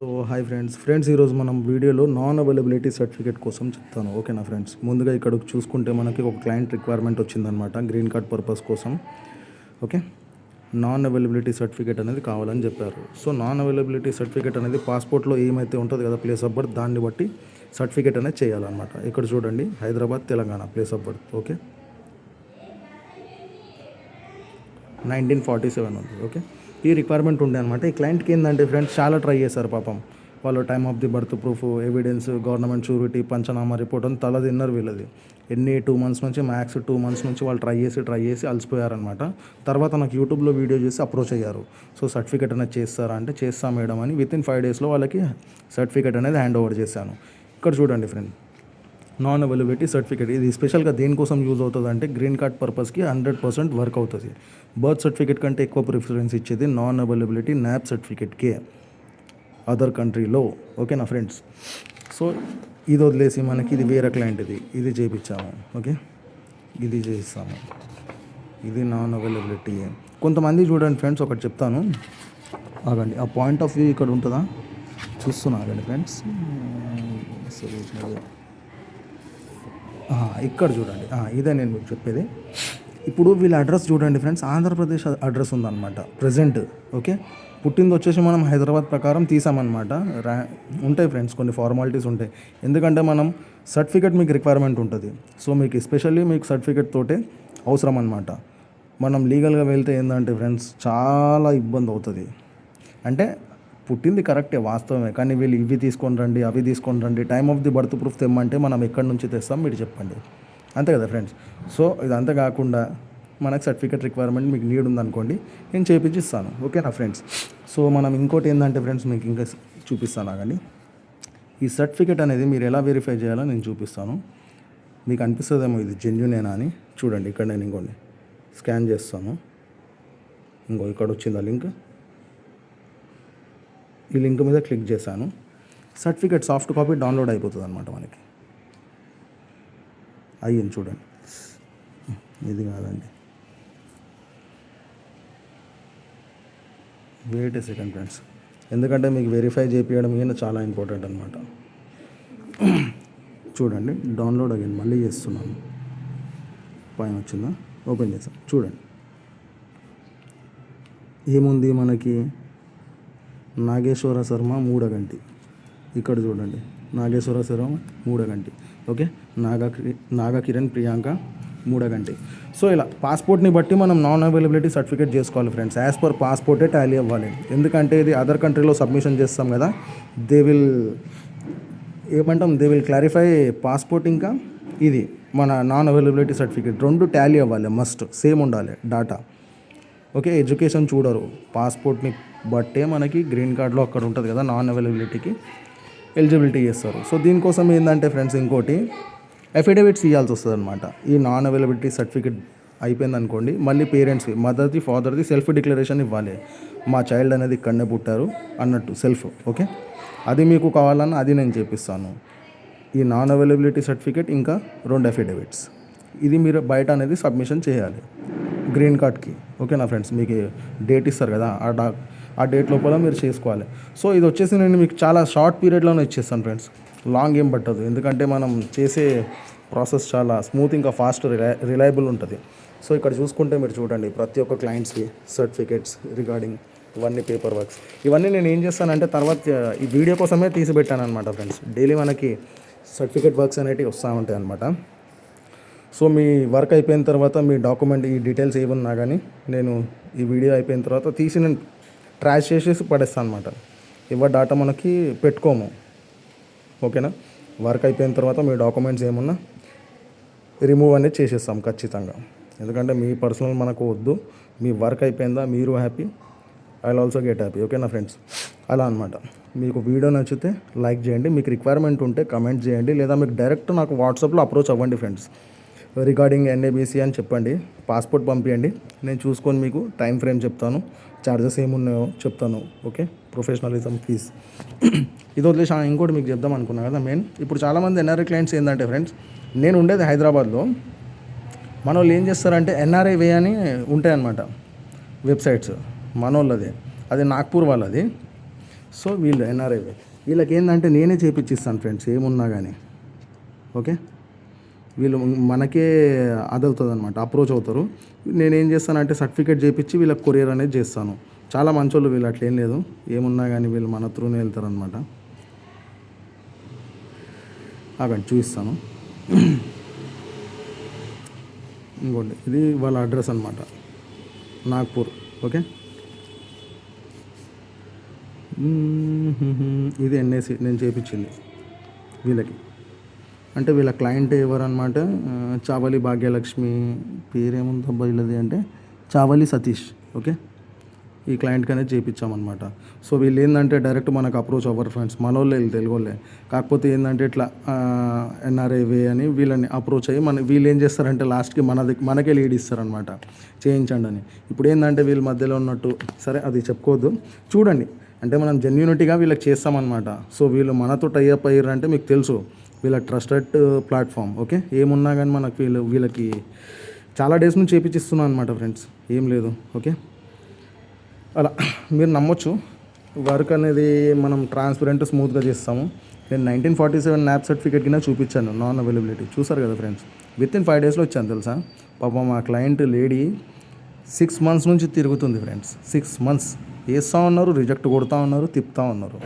So hi friends ఈరోజు మనం వీడియోలో నాన్ అవైలబిలిటీ సర్టిఫికేట్ కోసం చెప్తాను. ఓకేనా ఫ్రెండ్స్, ముందుగా ఇక్కడ చూసుకుంటే మనకి ఒక క్లయింట్ రిక్వైర్మెంట్ వచ్చిందనమాట గ్రీన్ కార్డ్ పర్పస్ కోసం. ఓకే, నాన్ అవైలబిలిటీ సర్టిఫికేట్ అనేది కావాలని చెప్పారు. సో నాన్ అవైలబిలిటీ సర్టిఫికేట్ అనేది పాస్పోర్ట్లో ఏమైతే ఉంటుందో కదా ప్లేస్ ఆఫ్ బర్త్, దాన్ని బట్టి సర్టిఫికేట్ అనేది చేయాలన్నమాట. ఇక్కడ చూడండి, Hyderabad Telangana place of birth. Okay, 1947 ఉంది. ఓకే, ఈ రిక్వైర్మెంట్ ఉండే అనమాట. ఈ క్లయింట్కి ఏంటంటే ఫ్రెండ్స్ చాలా ట్రై చేశారు పాపం. వాళ్ళు time of the birth proof, evidence, government surety, panchnama report అని తల తిన్నారు వీళ్ళది. 2 months నుంచి మ్యాక్స్ 2 months నుంచి వాళ్ళు ట్రై చేసి అలసిపోయారనమాట. తర్వాత నాకు యూట్యూబ్లో వీడియో చేసి అప్రోచ్ అయ్యారు. సో సర్టిఫికేట్ అనేది చేస్తారా అంటే చేస్తాం మేడం అని వితిన్ 5 daysలో వాళ్ళకి సర్టిఫికేట్ అనేది హ్యాండ్ ఓవర్ చేశాను. ఇక్కడ చూడండి ఫ్రెండ్, నాన్ అవైలబిలిటీ సర్టిఫికేట్. ఇది స్పెషల్గా దేనికోసం యూజ్ అవుతుంది అంటే గ్రీన్ కార్డ్ పర్పస్కి 100% వర్క్ అవుతుంది. బర్త్ సర్టిఫికేట్ కంటే ఎక్కువ ప్రిఫరెన్స్ ఇచ్చేది నాన్ అవైలబిలిటీ న్యాప్ సర్టిఫికేట్కే అదర్ కంట్రీలో. ఓకేనా ఫ్రెండ్స్, సో ఇది వదిలేసి మనకి ఇది వేరే క్లయింట్, ఇది చేయించాము. ఓకే, ఇది చేయిస్తాము. ఇది నాన్ అవైలబిలిటీ. కొంతమంది చూడండి ఫ్రెండ్స్, ఒకటి చెప్తాను ఆగండి. ఆ పాయింట్ ఆఫ్ వ్యూ ఇక్కడ ఉంటుందా చూస్తున్నా ఆగండి ఫ్రెండ్స్. ఇక్కడ చూడండి, ఇదే నేను మీకు చెప్పేది. ఇప్పుడు వీళ్ళ అడ్రస్ చూడండి ఫ్రెండ్స్, ఆంధ్రప్రదేశ్ అడ్రస్ ఉందన్నమాట ప్రజెంట్. ఓకే, పుట్టింది వచ్చేసి మనం హైదరాబాద్ ప్రకారం తీసామన్నమాట. ఉంటాయి ఫ్రెండ్స్, కొన్ని ఫార్మాలిటీస్ ఉంటాయి. ఎందుకంటే మనం సర్టిఫికేట్ మీకు రిక్వైర్మెంట్ ఉంటుంది. సో మీకు ఎస్పెషల్లీ మీకు సర్టిఫికేట్ తోటే అవసరం అన్నమాట. మనం లీగల్గా వెళ్తే ఏంటంటే ఫ్రెండ్స్ చాలా ఇబ్బంది అవుతుంది. అంటే పుట్టింది కరెక్టే, వాస్తవమే, కానీ వీళ్ళు ఇవి తీసుకొని రండి, అవి తీసుకొని రండి, time of the birth proof తెమ్మంటే మనం ఎక్కడి నుంచి తెస్తాం మీరు చెప్పండి. అంతే కదా ఫ్రెండ్స్. సో ఇదంతా కాకుండా మనకు సర్టిఫికేట్ రిక్వైర్మెంట్ మీకు నీడ్ ఉందనుకోండి, నేను చేపించి ఇస్తాను. ఓకేనా ఫ్రెండ్స్. సో మనం ఇంకోటి ఏంటంటే ఫ్రెండ్స్, మీకు ఇంకా చూపిస్తాను కానీ ఈ సర్టిఫికేట్ అనేది మీరు ఎలా వెరిఫై చేయాలో నేను చూపిస్తాను. మీకు అనిపిస్తుందేమో ఇది జెన్యూనేనా అని. చూడండి, ఇక్కడ నేను ఇంకోండి స్కాన్ చేస్తాను. ఇక్కడ వచ్చిందా లింక్, ఈ లింక్ మీద క్లిక్ చేశాను. సర్టిఫికేట్ సాఫ్ట్ కాపీ డౌన్లోడ్ అయిపోతుంది అనమాట మనకి. అయ్యింది చూడండి, ఇది కాదండి, వెయిట్ ఏ సెకండ్ ఫ్రెండ్స్, ఎందుకంటే మీకు వెరిఫై చేయించడం ఈయన చాలా ఇంపార్టెంట్ అనమాట. చూడండి, డౌన్లోడ్ అయ్యింది, మళ్ళీ చేస్తున్నాను. పైన వచ్చిందా, ఓపెన్ చేస్తాను. చూడండి ఏముంది మనకి, నాగేశ్వర శర్మ మూడగంటి. ఇక్కడ చూడండి, నాగేశ్వర శర్మ మూడగంటి. ఓకే, నాగకిరణ్ ప్రియాంక మూడగంటి. సో ఇలా పాస్పోర్ట్ని బట్టి మనం నాన్ అవైలబిలిటీ సర్టిఫికేట్ చేసుకోవాలి ఫ్రెండ్స్. యాజ్ పర్ పాస్పోర్టే టాలీ అవ్వాలి. ఎందుకంటే ఇది అదర్ కంట్రీలో సబ్మిషన్ చేస్తాం కదా, దే విల్ క్లారిఫై పాస్పోర్ట్ ఇంకా ఇది మన నాన్ అవైలబిలిటీ సర్టిఫికేట్ రెండు టాలీ అవ్వాలి, మస్ట్ సేమ్ ఉండాలి డాటా. ఓకే, ఎడ్యుకేషన్ చూడరు, పాస్పోర్ట్ని బట్టే మనకి గ్రీన్ కార్డులో అక్కడ ఉంటుంది కదా నాన్ అవైలబిలిటీకి ఎలిజిబిలిటీ చేస్తారు. సో దీనికోసం ఏంటంటే ఫ్రెండ్స్, ఇంకోటి అఫిడవిట్స్ ఇవ్వాల్సి వస్తుంది అనమాట. ఈ నాన్ అవైలబిలిటీ సర్టిఫికేట్ అయిపోయింది అనుకోండి, మళ్ళీ పేరెంట్స్కి, మదర్ది, ఫాదర్ది సెల్ఫ్ డిక్లరేషన్ ఇవ్వాలి. మా చైల్డ్ అనేది ఇక్కడనే పుట్టారు అన్నట్టు సెల్ఫ్. ఓకే, అది మీకు కావాలన్నా అది నేను చేపిస్తాను. ఈ నాన్ అవైలబిలిటీ సర్టిఫికేట్ ఇంకా 2 అఫిడవిట్స్, ఇది మీరు బయట అనేది సబ్మిషన్ చేయాలి గ్రీన్ కార్డ్కి. ఓకేనా ఫ్రెండ్స్, మీకు డేట్ ఇస్తారు కదా, ఆ డేట్ లోపల మీరు చేసుకోవాలి. సో ఇది వచ్చేసి నేను మీకు చాలా షార్ట్ పీరియడ్లోనే ఇచ్చేస్తాను ఫ్రెండ్స్, లాంగ్ ఏం పట్టదు. ఎందుకంటే మనం చేసే ప్రాసెస్ చాలా స్మూత్, ఇంకా ఫాస్ట్, రిలయబుల్ ఉంటుంది. సో ఇక్కడ చూసుకుంటే మీరు చూడండి, ప్రతి ఒక్క క్లయింట్స్కి సర్టిఫికేట్స్ రిగార్డింగ్ ఇవన్నీ పేపర్ వర్క్స్, ఇవన్నీ నేను ఏం చేస్తానంటే తర్వాత ఈ వీడియో కోసమే తీసి పెట్టాను అనమాట ఫ్రెండ్స్. డైలీ మనకి సర్టిఫికేట్ వర్క్స్ అనేవి వస్తూ ఉంటాయి అనమాట. సో మీ వర్క్ అయిపోయిన తర్వాత మీ డాక్యుమెంట్ ఈ డీటెయిల్స్ ఏమన్నా కానీ నేను ఈ వీడియో అయిపోయిన తర్వాత తీసి నేను ట్రాష్ చేసేసి పడేస్తాను అనమాట. ఎవరి డాటా మనకి పెట్టుకోము. ఓకేనా, వర్క్ అయిపోయిన తర్వాత మీ డాక్యుమెంట్స్ ఏమన్నా రిమూవ్ అనేది చేసేస్తాం ఖచ్చితంగా. ఎందుకంటే మీ పర్సనల్ మనకు వద్దు, మీ వర్క్ అయిపోయిందా, మీరు happy, I will also get happy. ఓకేనా ఫ్రెండ్స్, అలా అనమాట. మీకు వీడియో నచ్చితే లైక్ చేయండి, మీకు రిక్వైర్మెంట్ ఉంటే కమెంట్ చేయండి, లేదా మీకు డైరెక్ట్ నాకు వాట్సాప్లో అప్రోచ్ అవ్వండి ఫ్రెండ్స్. రిగార్డింగ్ ఎన్ఏబిసి అని చెప్పండి, పాస్పోర్ట్ పంపించండి, నేను చూసుకొని మీకు టైం ఫ్రేమ్ చెప్తాను, ఛార్జెస్ ఏమున్నాయో చెప్తాను. ఓకే, ప్రొఫెషనలిజం, ఫీజ్ ఇది వదిలేసి ఇంకోటి మీకు చెప్దాం అనుకున్నా కదా మెయిన్. ఇప్పుడు చాలామంది ఎన్ఆర్ఐ క్లయింట్స్ ఏంటంటే ఫ్రెండ్స్, నేను ఉండేది హైదరాబాద్లో, మన వాళ్ళు ఏం చేస్తారంటే ఎన్ఆర్ఐ వే అని ఉంటాయన్నమాట వెబ్సైట్స్, మన వాళ్ళది, అది నాగ్పూర్ వాళ్ళది. సో వీళ్ళు ఎన్ఆర్ఐ వీళ్ళకి ఏంటంటే నేనే చేపించిస్తాను ఫ్రెండ్స్ ఏమున్నా కానీ. ఓకే, వీళ్ళు మనకే అదవుతుంది అనమాట, అప్రోచ్ అవుతారు. నేనేం చేస్తానంటే సర్టిఫికేట్ చేయించి వీళ్ళకి కొరియర్ అనేది చేస్తాను. చాలా మంచోళ్ళు వీళ్ళు, అట్లేం లేదు. ఏమున్నా కానీ వీళ్ళు మన త్రూనే వెళ్తారనమాట. అక్కడ చూపిస్తాను. ఇంకోండి, ఇది వాళ్ళ అడ్రస్ అనమాట, నాగ్పూర్. ఓకే, ఇది ఎన్ఏసి నేను చేయించింది వీళ్ళకి. అంటే వీళ్ళ క్లయింట్ ఎవరన్నమాట, చావలి భాగ్యలక్ష్మి, పేరేముందబ్బా వీళ్ళది అంటే చావలి సతీష్. ఓకే, ఈ క్లయింట్కి అనేది చేయించామన్నమాట. సో వీళ్ళు ఏంటంటే డైరెక్ట్ మనకు అప్రోచ్ అవ్వరు ఫ్రెండ్స్, మనోళ్ళే వీళ్ళు, తెలుగోళ్ళే. కాకపోతే ఏంటంటే ఇట్లా ఎన్ఆర్ఐవే అని వీళ్ళని అప్రోచ్ అయ్యి వీళ్ళు ఏం చేస్తారంటే లాస్ట్కి మనకే లీడ్ ఇస్తారనమాట, చేయించండి అని. ఇప్పుడు ఏంటంటే వీళ్ళ మధ్యలో ఉన్నట్టు, సరే అది చెప్పుకోవద్దు, చూడండి. అంటే మనం జెన్యూనిటీగా వీళ్ళకి చేస్తామన్నమాట. సో వీళ్ళు మనతో టైఅప్ అయ్యారంటే మీకు తెలుసు, వీళ్ళ ట్రస్టెడ్ ప్లాట్ఫామ్. ఓకే, ఏమున్నా కానీ మనకు వీళ్ళకి చాలా డేస్ నుంచి చేయించిస్తున్నాను అనమాట ఫ్రెండ్స్, ఏం లేదు. ఓకే, అలా మీరు నమ్మొచ్చు, వర్క్ అనేది మనం ట్రాన్స్పరెంట్ స్మూత్గా చేస్తాము. నేను 1947 న్యాప్ సర్టిఫికేట్ కింద చూపించాను, నాన్ అవైలబిలిటీ. చూసారు కదా ఫ్రెండ్స్, విత్ ఇన్ 5 డేస్లో వచ్చాను తెలుసా. పాపం మా క్లయింట్ లేడీ 6 months నుంచి తిరుగుతుంది ఫ్రెండ్స్. 6 months వేస్తూ ఉన్నారు, రిజెక్ట్ కొడుతూ ఉన్నారు, తిప్పుతూ ఉన్నారు.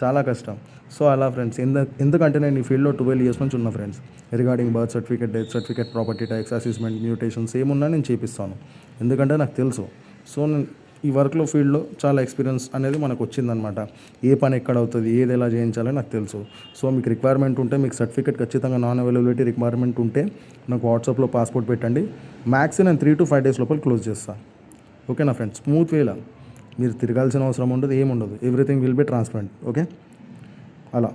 చాలా కష్టం. సో అలా ఫ్రెండ్స్, ఎందుకంటే నేను ఈ ఫీల్డ్లో 12 years నుంచి ఉన్నా friends. Regarding birth certificate, death certificate, property tax, assessment, mutations ఏమున్నా నేను చేపిస్తాను, ఎందుకంటే నాకు తెలుసు. సో నేను ఈ వర్క్లో ఫీల్డ్లో చాలా ఎక్స్పీరియన్స్ అనేది మనకు వచ్చిందనమాట. ఏ పని ఎక్కడ అవుతుంది, ఏది ఎలా చేయించాలని నాకు తెలుసు. సో మీకు రిక్వైర్మెంట్ ఉంటే, మీకు సర్టిఫికేట్ ఖచ్చితంగా నాన్ అవైలబిలిటీ రిక్వైర్మెంట్ ఉంటే నాకు వాట్సాప్లో పాస్పోర్ట్ పెట్టండి. మ్యాక్స్ నేను 3 to 5 days లోపల క్లోజ్ చేస్తాను. ఓకేనా ఫ్రెండ్స్, స్మూత్ వేలా, మీరు తిరగాల్సిన అవసరం ఉండదు, ఏముండదు. Everything will be transparent. Okay, అలా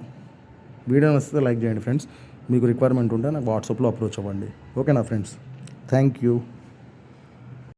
వీడియో నచ్చితే లైక్ చేయండి ఫ్రెండ్స్. మీకు రిక్వైర్మెంట్ ఉంటే నాకు వాట్సాప్లో అప్రోచ్ అవ్వండి. ఓకేనా ఫ్రెండ్స్, థ్యాంక్ యూ.